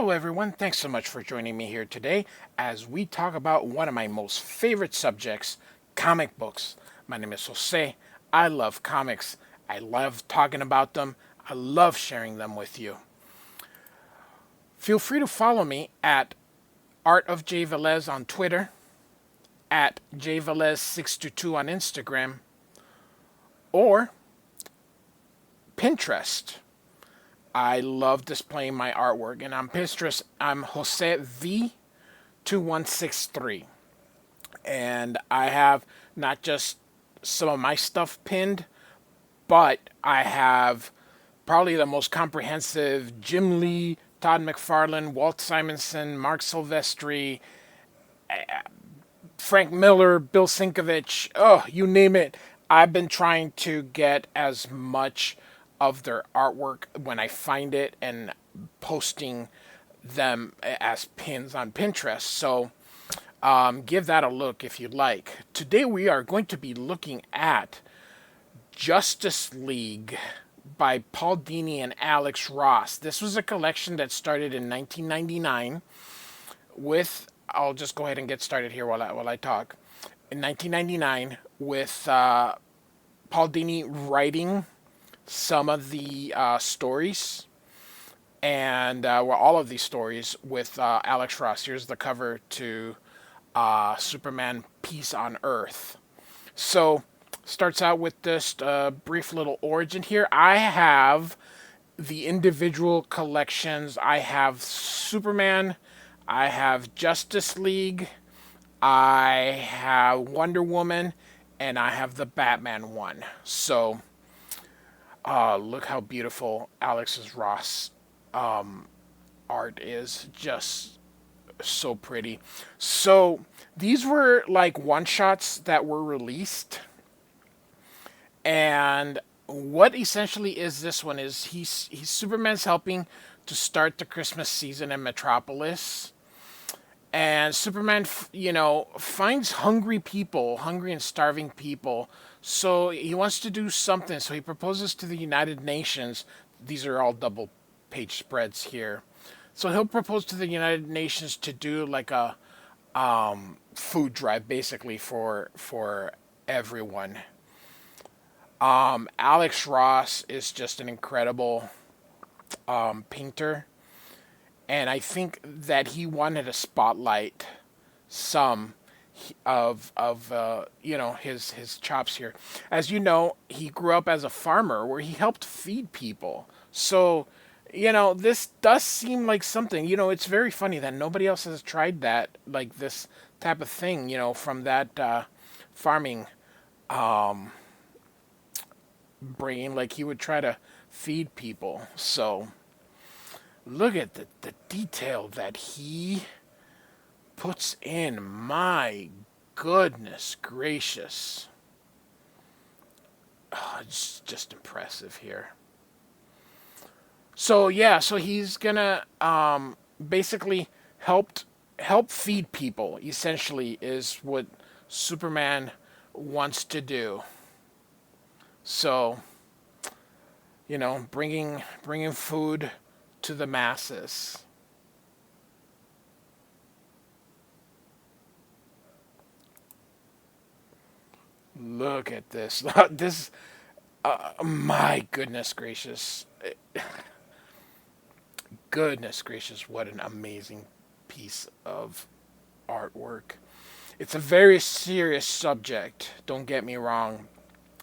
Hello, everyone. Thanks so much for joining me here today as we talk about one of my most favorite subjects, comic books. My name is Jose. I love comics. I love talking about them. I love sharing them with you. Feel free to follow me at Art of J Velez on Twitter, at jvelez622 on Instagram, or Pinterest. I love displaying my artwork, and on Pinterest, I'm Jose V2163. And I have not just some of my stuff pinned, but I have probably the most comprehensive Jim Lee, Todd McFarlane, Walt Simonson, Mark Silvestri, Frank Miller, Bill Sinkovich, oh, you name it. I've been trying to get as much of their artwork when I find it and posting them as pins on Pinterest. So give that a look if you'd like. Today we are going to be looking at Justice League by Paul Dini and Alex Ross. This was a collection that started in 1999 with, I'll just go ahead and get started here while I talk. In 1999 with Paul Dini writing some of the stories and well, all of these stories with Alex Ross. Here's the cover to Superman Peace on Earth. So, starts out with just a brief little origin here. I have the individual collections. I have Superman, I have Justice League, I have Wonder Woman, and I have the Batman one. So, look how beautiful Alex's Ross art is. Just so pretty. So, these were like one shots that were released. And what essentially is this one is he's Superman's helping to start the Christmas season in Metropolis. And Superman, finds hungry people, hungry and starving people. So he wants to do something. So he proposes to the United Nations. These are all double page spreads here. So he'll propose to the United Nations to do like a food drive, basically for everyone. Alex Ross is just an incredible painter. And I think that he wanted to spotlight some of his chops here. As you know, he grew up as a farmer where he helped feed people. So, this does seem like something. It's very funny that nobody else has tried that, like this type of thing. From that farming brain, like he would try to feed people. So. Look at the detail that he puts in. My goodness gracious. Oh, it's just impressive here. So yeah, so he's gonna basically help feed people. Essentially, is what Superman wants to do. So, bringing food to the masses. Look at this. This, my goodness gracious. Goodness gracious, what an amazing piece of artwork. It's a very serious subject, don't get me wrong,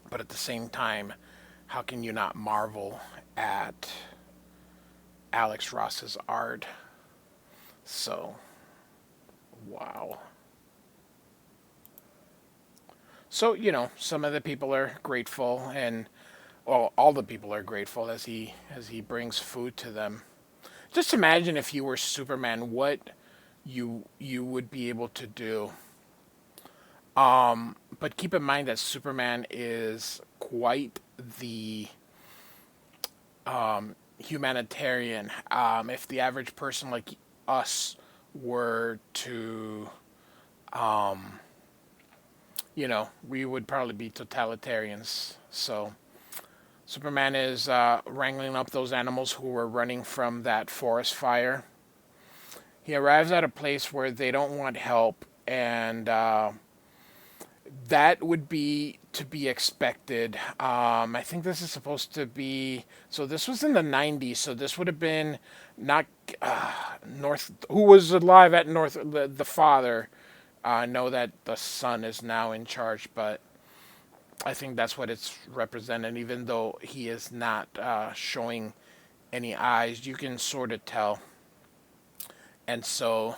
but at the same time, how can you not marvel at Alex Ross's art? So, wow. So, some of the people are grateful, and well, all the people are grateful as he brings food to them. Just imagine if you were Superman, what you would be able to do. But keep in mind that Superman is quite the humanitarian. If the average person like us were to, we would probably be totalitarians. So Superman is wrangling up those animals who were running from that forest fire. He arrives at a place where they don't want help, and that would be to be expected. I think this is supposed to be. So this was in the 90s. So this would have been not North. Who was alive at North? The father. I know that the son is now in charge, but I think that's what it's represented. Even though he is not showing any eyes, you can sort of tell. And so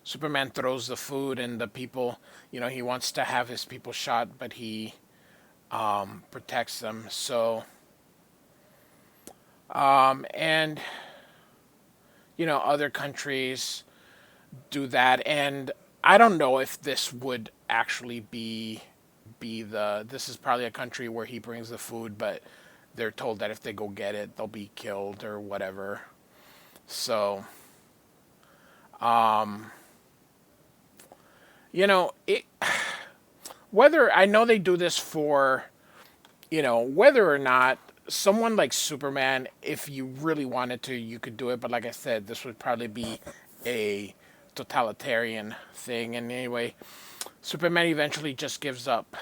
Superman throws the food, and the people, he wants to have his people shot, but he protects them. So, and other countries do that, and I don't know if this would actually be the. This is probably a country where he brings the food, but they're told that if they go get it, they'll be killed or whatever. So, um, it. Whether I know they do this for whether or not someone like Superman, if you really wanted to, you could do it. But like I said, this would probably be a totalitarian thing. And anyway, Superman eventually just gives up.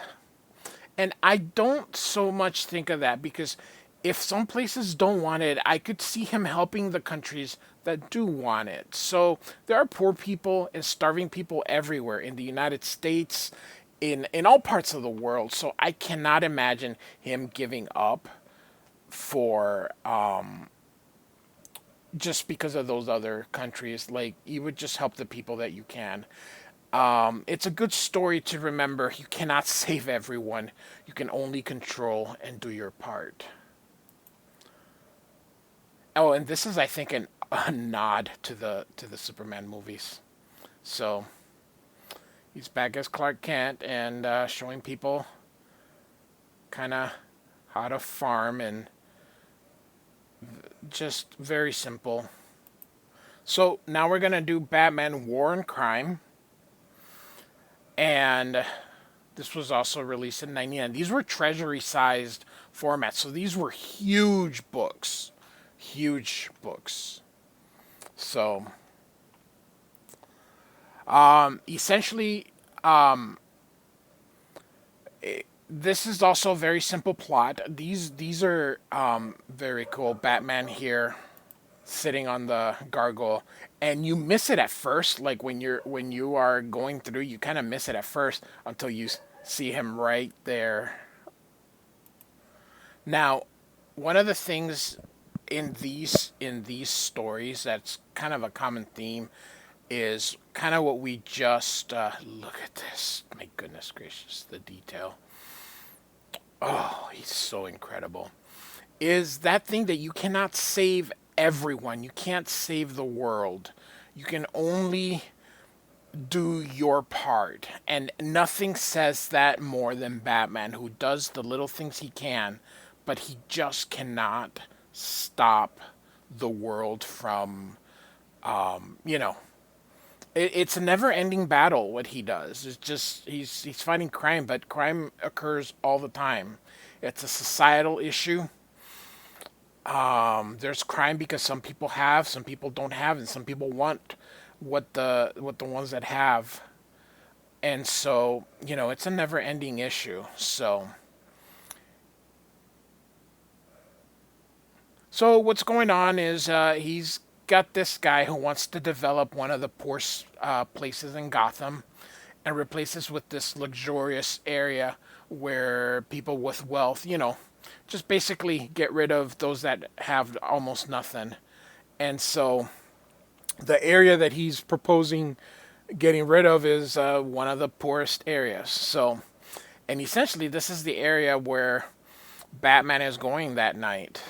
And I don't so much think of that because if some places don't want it, I could see him helping the countries that do want it. So there are poor people and starving people everywhere in the United States, in all parts of the world. So I cannot imagine him giving up for just because of those other countries. Like you would just help the people that you can. It's a good story to remember. You cannot save everyone. You can only control and do your part. Oh, and this is, I think, a nod to the Superman movies. So he's back as Clark Kent and showing people kind of how to farm and just very simple. So now we're gonna do Batman War and Crime, and this was also released in '99. These were Treasury sized formats, so these were huge books. So essentially, this is also a very simple plot. These are very cool. Batman here sitting on the gargoyle, and you miss it at first. Like when you are going through, you kind of miss it at first until you see him right there. Now, one of the things in these stories that's kind of a common theme is kind of what we just look at this. My goodness gracious, the detail. Oh, he's so incredible. Is that thing that you cannot save everyone. You can't save the world. You can only do your part. And nothing says that more than Batman, who does the little things he can, but he just cannot stop the world from, you know, it's a never-ending battle. What he does, it's just he's fighting crime, but crime occurs all the time. It's a societal issue. There's crime because some people have, some people don't have, and some people want what the ones that have. And so, it's a never-ending issue. So what's going on is he's got this guy who wants to develop one of the poorest places in Gotham and replace this with this luxurious area where people with wealth, just basically get rid of those that have almost nothing. And so the area that he's proposing getting rid of is one of the poorest areas. So, and essentially, this is the area where Batman is going that night.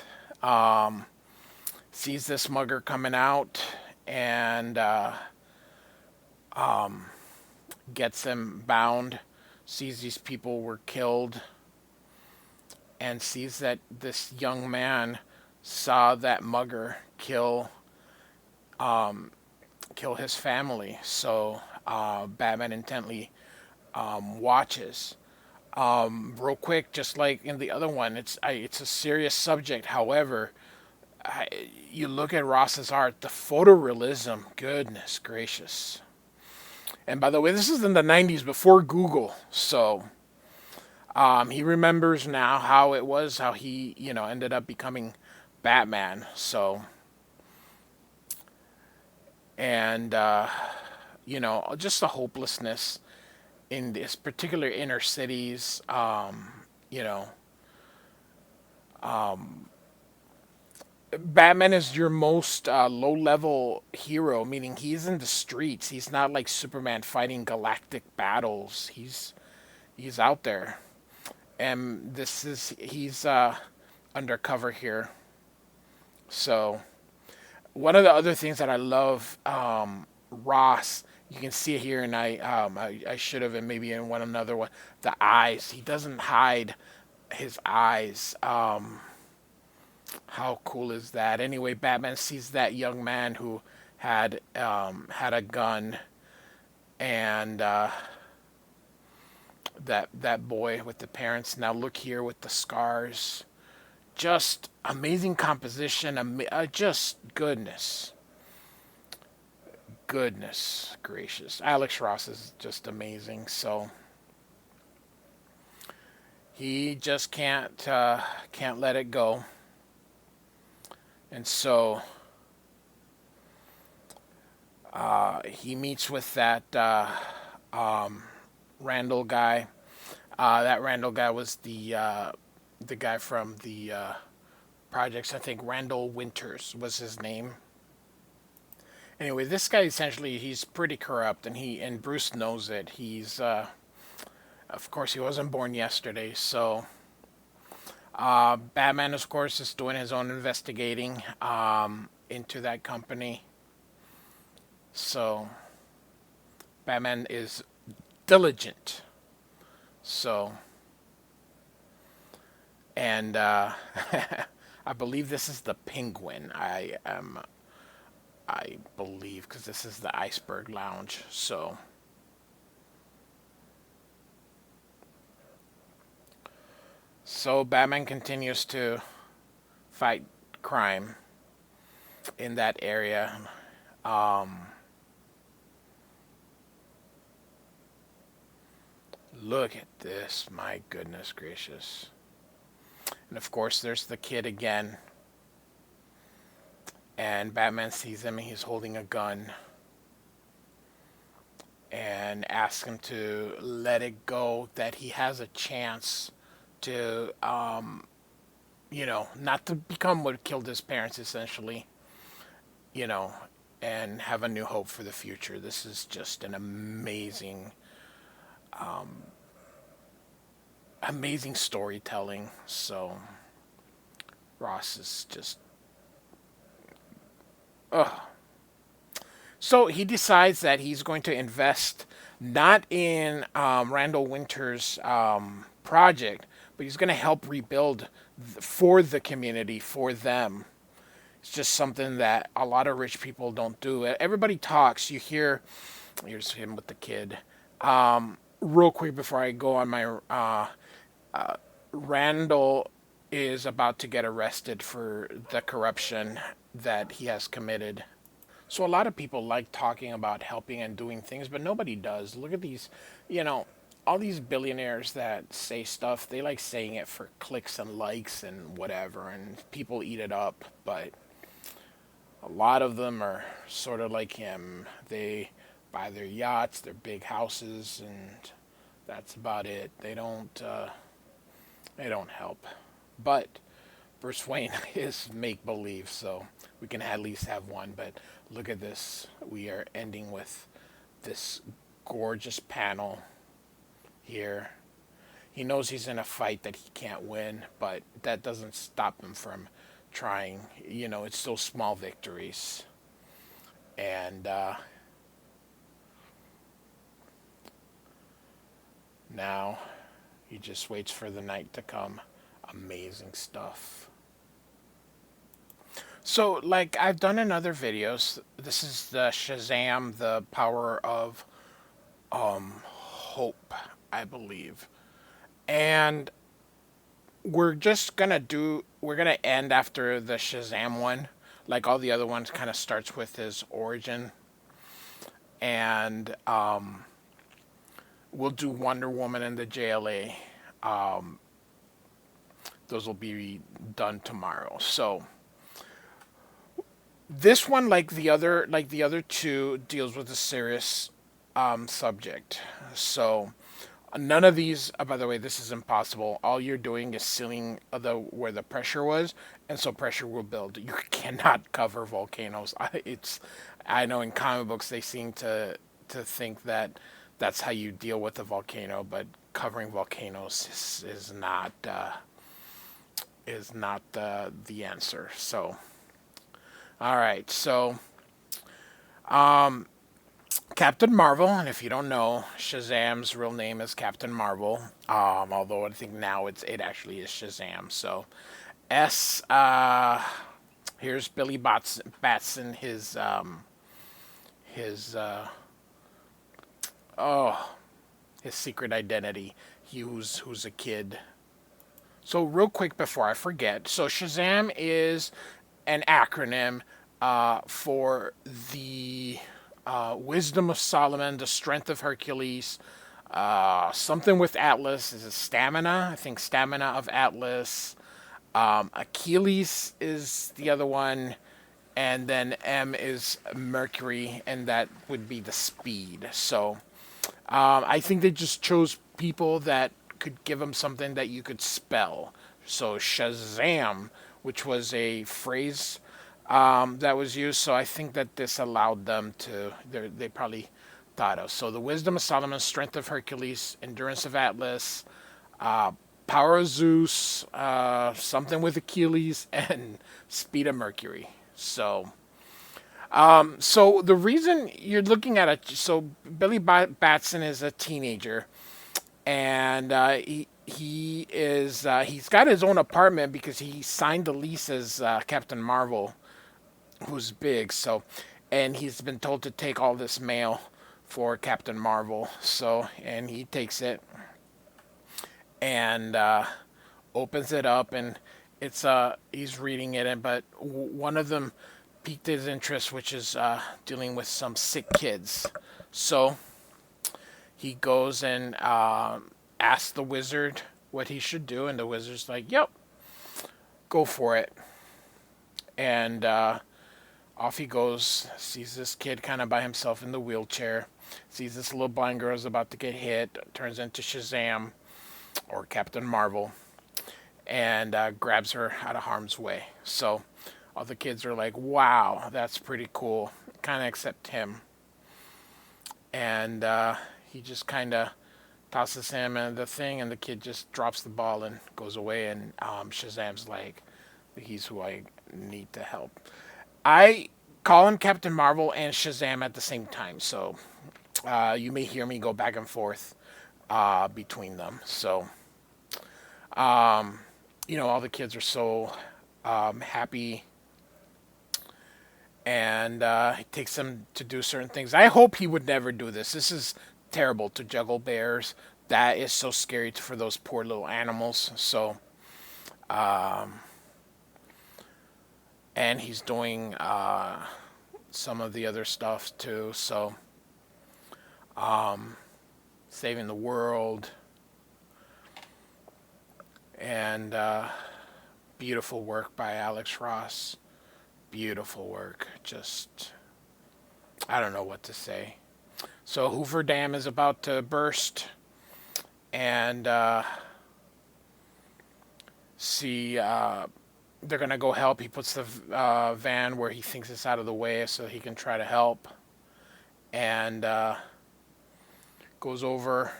Um, Sees this mugger coming out and gets him bound. Sees these people were killed and sees that this young man saw that mugger kill his family. So Batman intently watches. Real quick, just like in the other one, it's a serious subject. However, you look at Ross's art, the photorealism, goodness gracious. And by the way, this is in the 90s before Google. So he remembers now how it was, how he, ended up becoming Batman. So, and, just the hopelessness in this particular inner cities, you know, Batman is your most low level hero, meaning he's in the streets. He's not like Superman fighting galactic battles. He's out there, and he's undercover here. So one of the other things that I love, Ross, you can see it here, and I should have, and maybe in one another one, the eyes. He doesn't hide his eyes. How cool is that? Anyway, Batman sees that young man who had a gun, and that boy with the parents. Now look here with the scars. Just amazing composition. Just goodness gracious. Alex Ross is just amazing. So he just can't let it go, and so he meets with that Randall guy. That Randall guy was the guy from the projects. I think Randall Winters was his name. Anyway, this guy essentially he's pretty corrupt, and Bruce knows it. He's of course he wasn't born yesterday, so Batman of course is doing his own investigating into that company. So Batman is diligent. So and I believe this is the Penguin. I believe because this is the Iceberg Lounge. So Batman continues to fight crime in that area. Look at this, my goodness gracious. And of course, there's the kid again. And Batman sees him and he's holding a gun and asks him to let it go, that he has a chance to, not to become what killed his parents, essentially, you know, and have a new hope for the future. This is just an amazing storytelling. So Ross is just, ugh. So he decides that he's going to invest not in Randall Winter's project, but he's going to help rebuild for the community, for them. It's just something that a lot of rich people don't do. Everybody talks. You hear, here's him with the kid. Real quick before I go on my, Randall is about to get arrested for the corruption that he has committed. So a lot of people like talking about helping and doing things, but nobody does. Look at these, all these billionaires that say stuff. They like saying it for clicks and likes and whatever, and people eat it up. But a lot of them are sort of like him. They buy their yachts, their big houses, and that's about it. They don't help. But Bruce Wayne is make believe, so we can at least have one. But look at this. We are ending with this gorgeous panel here. He knows he's in a fight that he can't win, but that doesn't stop him from trying. It's still small victories. And now he just waits for the night to come. Amazing stuff. So, like I've done in other videos, this is the Shazam, the power of hope, I believe. And we're gonna end after the Shazam one. Like all the other ones, kind of starts with his origin, and we'll do Wonder Woman and the JLA. Um, those will be done tomorrow. So this one, like the other two, deals with a serious subject. So none of these, by the way, this is impossible. All you're doing is sealing the where the pressure was, and so pressure will build. You cannot cover volcanoes. I know in comic books they seem to think that that's how you deal with a volcano, but covering volcanoes is not the answer. So, all right. So, Captain Marvel, and if you don't know, Shazam's real name is Captain Marvel. Although I think now it actually is Shazam. So, S. Here's Billy Batson. His oh his secret identity. Who's a kid. So real quick before I forget, so Shazam is an acronym for the wisdom of Solomon, the strength of Hercules, something with Atlas is a stamina. I think stamina of Atlas. Achilles is the other one, and then M is Mercury, and that would be the speed. So I think they just chose people that could give them something that you could spell. So Shazam, which was a phrase that was used. So I think that this allowed them to. They probably thought of. So the wisdom of Solomon, strength of Hercules, endurance of Atlas, uh, power of Zeus, something with Achilles, and speed of Mercury. So the reason you're looking at it, so Billy Batson is a teenager, and he's got his own apartment because he signed the lease as Captain Marvel, who's big. So, and he's been told to take all this mail for Captain Marvel. So, and he takes it and opens it up, and he's reading it, and but one of them piqued his interest, which is dealing with some sick kids. So he goes and asks the wizard what he should do, and the wizard's like, "Yep, go for it." And off he goes. Sees this kid kind of by himself in the wheelchair. Sees this little blind girl is about to get hit. Turns into Shazam or Captain Marvel, and grabs her out of harm's way. So all the kids are like, "Wow, that's pretty cool." Kind of except him, and he just kind of tosses him and the thing, and the kid just drops the ball and goes away. And Shazam's like, "He's who I need to help." I call him Captain Marvel and Shazam at the same time, so you may hear me go back and forth between them. So, all the kids are so happy, and he takes them to do certain things. I hope he would never do this. This is terrible to juggle bears. That is so scary for those poor little animals. So, and he's doing some of the other stuff too. So, saving the world, and beautiful work by Alex Ross. Beautiful work. Just, I don't know what to say. So Hoover Dam is about to burst, and see, they're gonna go help. He puts the van where he thinks it's out of the way so he can try to help, and goes over.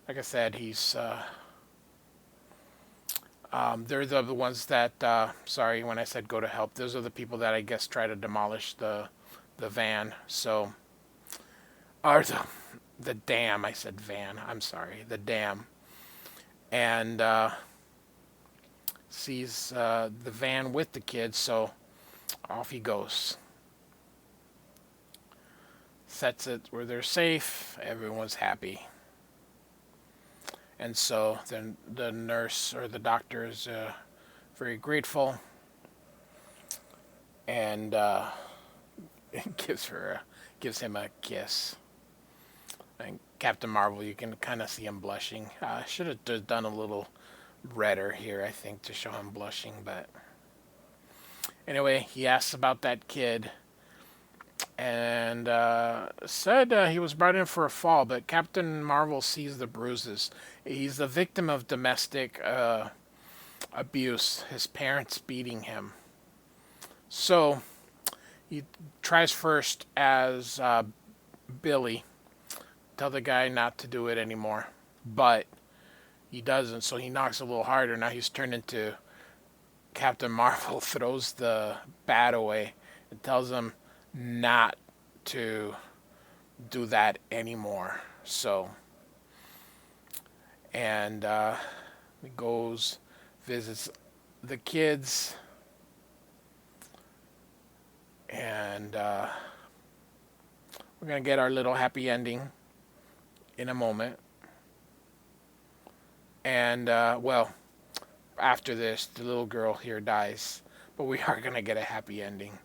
Like I said, they're the ones that. Sorry, when I said go to help, those are the people that I guess try to demolish the van. So, or the dam. I said van. I'm sorry, the dam. And sees the van with the kids, so off he goes. Sets it where they're safe. Everyone's happy. And so then the nurse or the doctor is very grateful and gives him a kiss. And Captain Marvel, you can kind of see him blushing. Should have done a little redder here, I think, to show him blushing. But anyway, he asks about that kid and said he was brought in for a fall, but Captain Marvel sees the bruises. He's the victim of domestic abuse, his parents beating him. So he tries first as Billy, tell the guy not to do it anymore, but he doesn't, so he knocks a little harder. Now he's turned into Captain Marvel, throws the bat away, and tells him not to do that anymore. So, and he goes, visits the kids, and we're going to get our little happy ending in a moment. And, well, after this, the little girl here dies, but we are going to get a happy ending.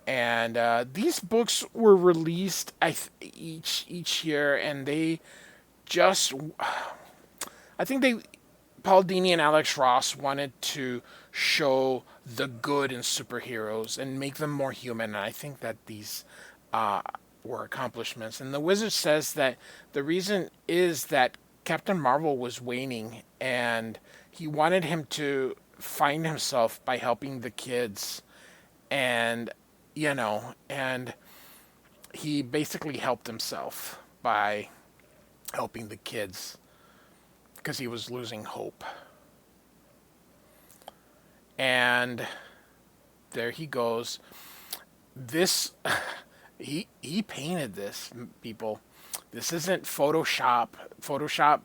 And these books were released each year, and they just, I think Paul Dini and Alex Ross wanted to show the good in superheroes and make them more human. And I think that these were accomplishments. And the Wizard says that the reason is that Captain Marvel was waning, and he wanted him to find himself by helping the kids. And, and he basically helped himself by helping the kids because he was losing hope. And there he goes. This, he painted this, people. This isn't Photoshop. Photoshop,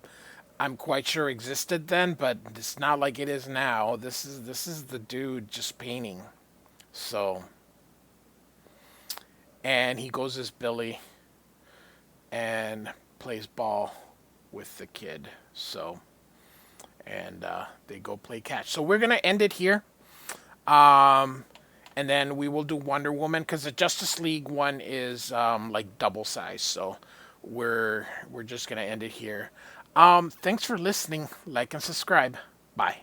I'm quite sure existed then, but it's not like it is now. This is the dude just painting. So, and he goes as Billy and plays ball with the kid. So, and they go play catch. So we're gonna end it here. And then we will do Wonder Woman because the Justice League one is like double size. So we're just gonna end it here. Thanks for listening. Like and subscribe. Bye.